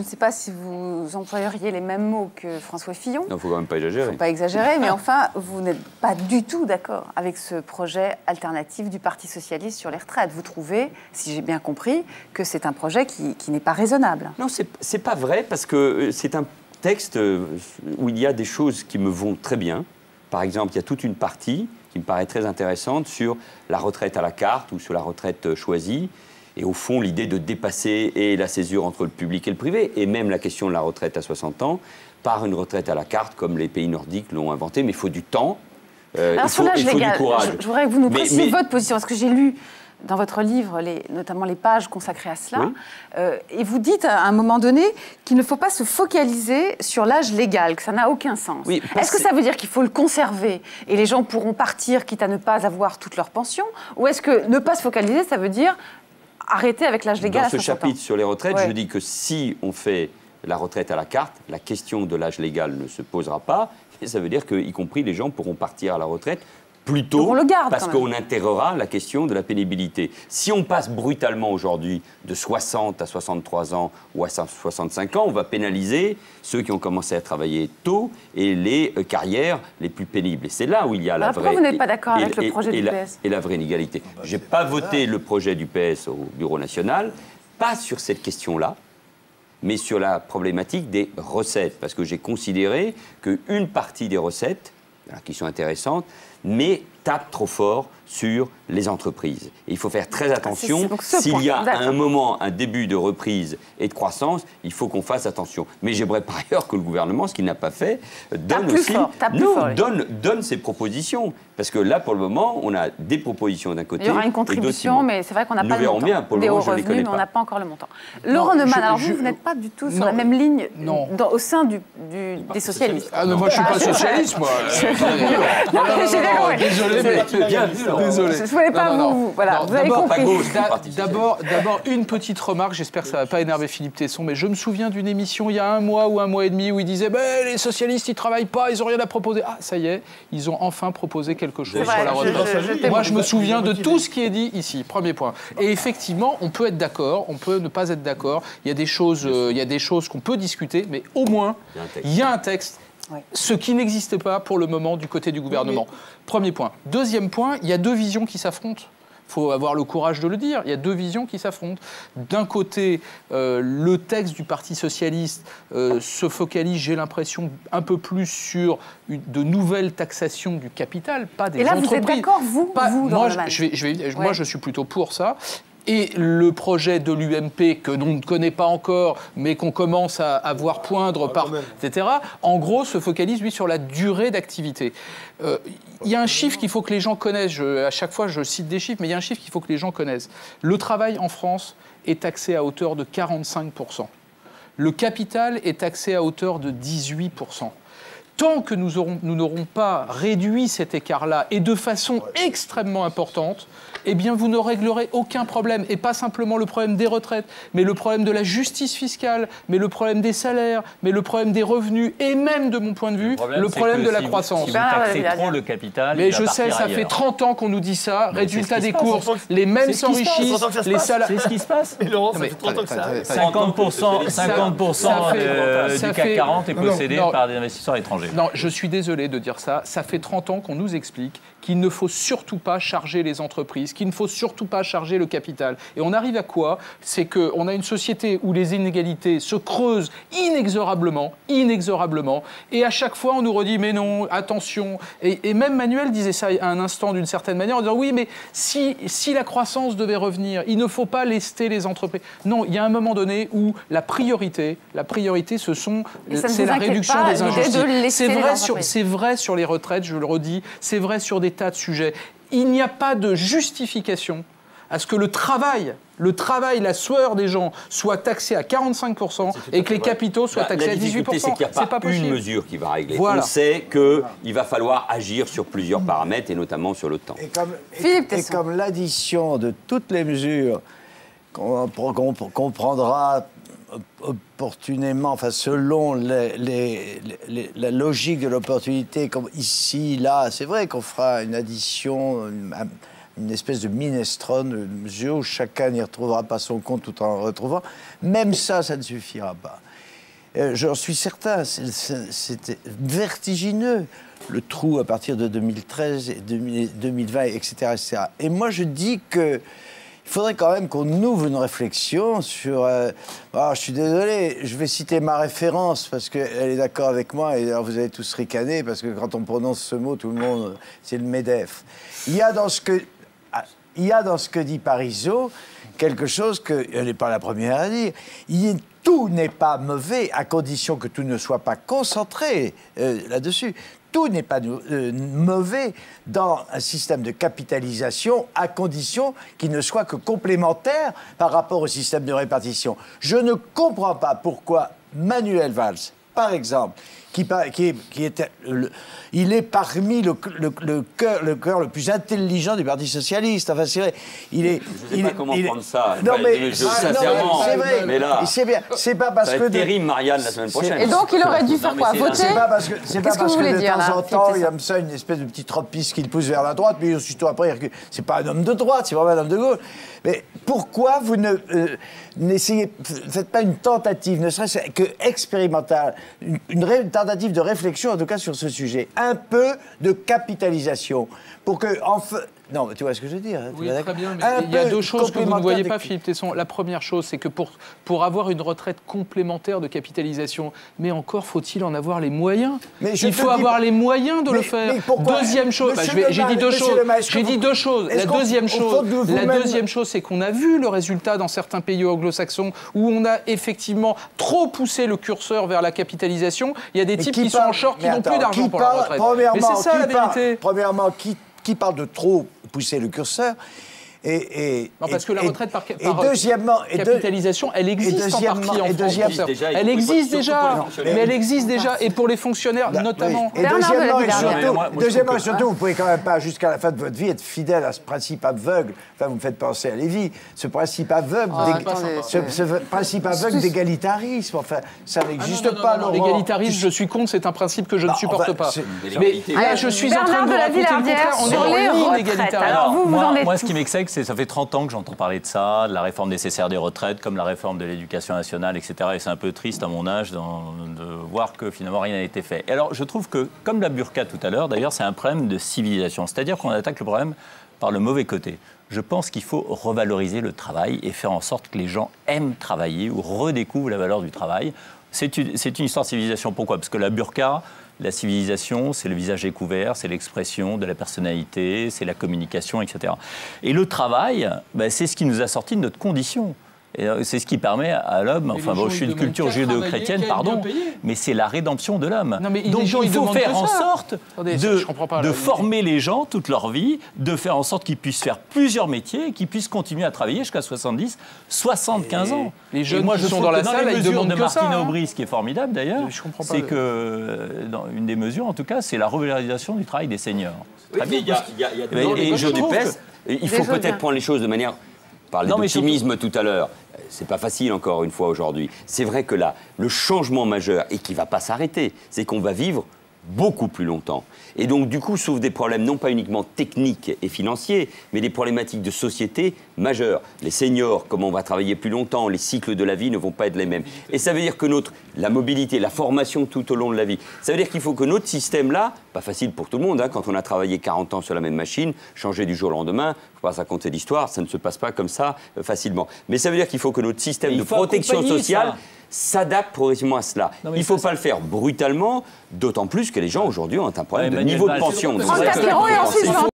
Je ne sais pas si vous employeriez les mêmes mots que François Fillon. Non, il ne faut quand même pas exagérer. Il ne faut pas exagérer, mais enfin, vous n'êtes pas du tout d'accord avec ce projet alternatif du Parti socialiste sur les retraites. Vous trouvez, si j'ai bien compris, que c'est un projet qui n'est pas raisonnable. Non, c'est pas vrai, parce que c'est un texte où il y a des choses qui me vont très bien. Par exemple, il y a toute une partie qui me paraît très intéressante sur la retraite à la carte ou sur la retraite choisie. Et au fond, l'idée de dépasser et la césure entre le public et le privé, et même la question de la retraite à 60 ans, par une retraite à la carte, comme les pays nordiques l'ont inventé. Mais il faut du temps, Alors, sur l'âge légal, du courage. Je voudrais que vous nous précisiez votre position, parce que j'ai lu dans votre livre, notamment les pages consacrées à cela, oui. Et vous dites à un moment donné qu'il ne faut pas se focaliser sur l'âge légal, que ça n'a aucun sens. Oui, est-ce que ça veut dire qu'il faut le conserver et les gens pourront partir quitte à ne pas avoir toute leur pension? Ou est-ce que ne pas se focaliser, ça veut dire arrêter avec l'âge légal à 60 ans? Dans ce chapitre sur les retraites, je dis que si on fait la retraite à la carte, la question de l'âge légal ne se posera pas, et ça veut dire qu'y compris les gens pourront partir à la retraite plus tôt, parce qu'on intégrera la question de la pénibilité. Si on passe brutalement aujourd'hui de 60 à 63 ans ou à 65 ans, on va pénaliser ceux qui ont commencé à travailler tôt et les carrières les plus pénibles. Et c'est là où il y a la vraie... Pourquoi vous n'êtes pas d'accord avec le projet du PS? Et la vraie inégalité. Je n'ai pas voté le projet du PS au Bureau national, pas sur cette question-là, mais sur la problématique des recettes, parce que j'ai considéré qu'une partie des recettes, qui sont intéressantes, mais tape trop fort sur les entreprises. Et il faut faire très attention. S'il y a à un moment un début de reprise et de croissance, il faut qu'on fasse attention. Mais j'aimerais par ailleurs que le gouvernement, ce qu'il n'a pas fait, donne ses propositions. Parce que là, pour le moment, on a des propositions d'un côté. Il y aura une contribution, mais c'est vrai qu'on n'a pas le montant. Nous verrons bien, pour le moment, je ne les connais pas. Mais on n'a pas encore le montant. Laurent Neumann, alors vous n'êtes pas du tout sur la même ligne au sein des socialistes. Ah non, moi je ne suis pas socialiste, moi. Désolé, mais... Désolé. Je ne voulais pas vous... Voilà, vous avez compris. D'abord, une petite remarque, j'espère que ça ne va pas énerver Philippe Tesson, mais je me souviens d'une émission il y a un mois ou un mois et demi où il disait les socialistes, ils ne travaillent pas, ils n'ont rien à proposer. Ah, ça y est, ils ont enfin proposé quelque chose sur la retraite. Moi, je me souviens de tout ce qui est dit ici, premier point. Et effectivement, on peut être d'accord, on peut ne pas être d'accord. Il y a des choses qu'on peut discuter, mais au moins, il y a un texte. Ce qui n'existe pas pour le moment du côté du gouvernement. Premier point. Deuxième point, il y a deux visions qui s'affrontent. Il faut avoir le courage de le dire. Il y a deux visions qui s'affrontent. D'un côté, le texte du Parti socialiste se focalise, j'ai l'impression, un peu plus sur de nouvelles taxations du capital, pas des entreprises. Et là, vous êtes d'accord, moi, je suis plutôt pour ça. Et le projet de l'UMP, que l'on ne connaît pas encore, mais qu'on commence à voir poindre, etc., en gros, se focalise, lui, sur la durée d'activité. Il y a un chiffre qu'il faut que les gens connaissent. À chaque fois, je cite des chiffres, mais il y a un chiffre qu'il faut que les gens connaissent. Le travail en France est taxé à hauteur de 45%. Le capital est taxé à hauteur de 18%. Tant que nous n'aurons pas réduit cet écart-là, et de façon extrêmement importante, eh bien, vous ne réglerez aucun problème. Et pas simplement le problème des retraites, mais le problème de la justice fiscale, mais le problème des salaires, mais le problème des revenus, et même, de mon point de vue, le problème de la croissance. Si vous taxez trop le capital, mais je sais, ça fait 30 ans qu'on nous dit ça. Résultat des courses, les mêmes s'enrichissent, les salaires... C'est ce qui se passe. Mais Laurent, ça fait 30 ans que ça arrive. 50% du CAC 40 est possédé par des investisseurs étrangers. Non, je suis désolé de dire ça. Ça fait 30 ans qu'on nous explique qu'il ne faut surtout pas charger les entreprises, qu'il ne faut surtout pas charger le capital. Et on arrive à quoi? C'est qu'on a une société où les inégalités se creusent inexorablement, et à chaque fois on nous redit mais non, attention. Et même Manuel disait ça à un instant d'une certaine manière, en disant oui, mais si la croissance devait revenir, il ne faut pas lester les entreprises. Non, il y a un moment donné où la priorité, c'est la réduction des injustices. C'est vrai sur les retraites, je le redis, c'est vrai sur des tas de sujets. Il n'y a pas de justification à ce que le travail, la sueur des gens soit taxé à 45% et que les capitaux soient taxés à 18%. La difficulté, c'est qu'il n'y a pas une mesure qui va régler. Voilà. On sait qu'il va falloir agir sur plusieurs paramètres et notamment sur le temps. Et comme l'addition de toutes les mesures qu'on prendra opportunément, enfin selon la logique de l'opportunité, comme ici, là, c'est vrai qu'on fera une addition une espèce de minestrone, une mesure où chacun n'y retrouvera pas son compte tout en retrouvant. Même ça, ça ne suffira pas. J'en suis certain, c'était vertigineux, le trou à partir de 2013, 2020, etc., etc. Et moi, je dis que il faudrait quand même qu'on ouvre une réflexion sur... je suis désolé, je vais citer ma référence parce qu'elle est d'accord avec moi et alors vous allez tous ricaner parce que quand on prononce ce mot, tout le monde... C'est le MEDEF. Il y a dans ce que dit Parisot quelque chose qu'elle n'est pas la première à dire. Tout n'est pas mauvais à condition que tout ne soit pas concentré là-dessus. Tout n'est pas mauvais dans un système de capitalisation à condition qu'il ne soit que complémentaire par rapport au système de répartition. Je ne comprends pas pourquoi Manuel Valls, par exemple, il est parmi le cœur le plus intelligent du Parti socialiste. Enfin, c'est vrai. Je ne sais pas comment prendre ça. Non, mais sincèrement, c'est vrai. Mais là, c'est bien. C'est pas parce ça va être terrible, Marianne, la semaine prochaine. Et donc, il aurait dû faire quoi? Voter? C'est pas parce que de temps en temps, il y a ça une espèce de petit tropisme qui le pousse vers la droite, mais aussitôt après, il recule. C'est pas un homme de droite, c'est vraiment un homme de gauche. Mais pourquoi vous faites pas une tentative, ne serait-ce que expérimentale, une tentative de réflexion, en tout cas, sur ce sujet. Un peu de capitalisation. Pour que, non, mais tu vois ce que je veux dire. Oui, très bien, mais il y a deux choses que vous ne voyez pas, Philippe Tesson. La première chose, c'est que pour avoir une retraite complémentaire de capitalisation, mais encore faut-il en avoir les moyens. Il faut avoir les moyens de le faire. Deuxième chose, j'ai dit deux choses. J'ai dit deux choses. La deuxième chose, c'est qu'on a vu le résultat dans certains pays anglo-saxons où on a effectivement trop poussé le curseur vers la capitalisation. Il y a des types qui sont en short qui n'ont plus d'argent pour la retraite. Mais c'est ça la vérité. Premièrement, qui parle de trop pousser le curseur non, parce que la retraite par capitalisation, elle existe en partie en France. Elle existe déjà, mais elle existe déjà, et pour les fonctionnaires notamment. Et deuxièmement, surtout, vous ne pouvez quand même pas, jusqu'à la fin de votre vie, être fidèle à ce principe aveugle. Enfin, vous me faites penser à Lévy, ce principe aveugle d'égalitarisme. Enfin, ça n'existe pas, Laurent. L'égalitarisme, je suis contre, c'est un principe que je ne supporte pas. Mais là, je suis en train de raconter le contraire. On est en ligne d'égalitarisme. Moi, ce qui m'excite, ça fait 30 ans que j'entends parler de ça, de la réforme nécessaire des retraites, comme la réforme de l'éducation nationale, etc. Et c'est un peu triste à mon âge de voir que finalement rien n'a été fait. Et alors je trouve que, comme la burqa tout à l'heure, d'ailleurs, c'est un problème de civilisation. C'est-à-dire qu'on attaque le problème par le mauvais côté. Je pense qu'il faut revaloriser le travail et faire en sorte que les gens aiment travailler ou redécouvrent la valeur du travail. C'est une histoire de civilisation. Pourquoi? Parce que la burqa, la civilisation, c'est le visage découvert, c'est l'expression de la personnalité, c'est la communication, etc. Et le travail, c'est ce qui nous a sortis de notre condition. Et c'est ce qui permet à l'homme, je suis de culture judéo-chrétienne, pardon, mais c'est la rédemption de l'homme. Donc il faut faire en sorte de former les gens toute leur vie, de faire en sorte qu'ils puissent faire plusieurs métiers et qu'ils puissent continuer à travailler jusqu'à 70, 75 ans. Les jeunes qui sont dans la salle, ils demandent de Martine Aubry, ce qui est formidable d'ailleurs, c'est que, une des mesures en tout cas, c'est la revalorisation du travail des seniors. Il faut peut-être prendre les choses de manière... Parler d'optimisme tout à l'heure, c'est pas facile encore une fois aujourd'hui. C'est vrai que là, le changement majeur, et qui va pas s'arrêter, c'est qu'on va vivre beaucoup plus longtemps. Et donc, du coup, s'ouvrent des problèmes non pas uniquement techniques et financiers, mais des problématiques de société majeures. Les seniors, comment on va travailler plus longtemps, les cycles de la vie ne vont pas être les mêmes. Et ça veut dire que la mobilité, la formation tout au long de la vie, ça veut dire qu'il faut que notre système-là, pas facile pour tout le monde, quand on a travaillé 40 ans sur la même machine, changer du jour au lendemain, il ne faut pas raconter d'histoire, ça ne se passe pas comme ça facilement. Mais ça veut dire qu'il faut que notre système de protection sociale s'adapte progressivement à cela. Il ne faut pas le faire brutalement, d'autant plus que les gens aujourd'hui ont un problème de niveau de pension.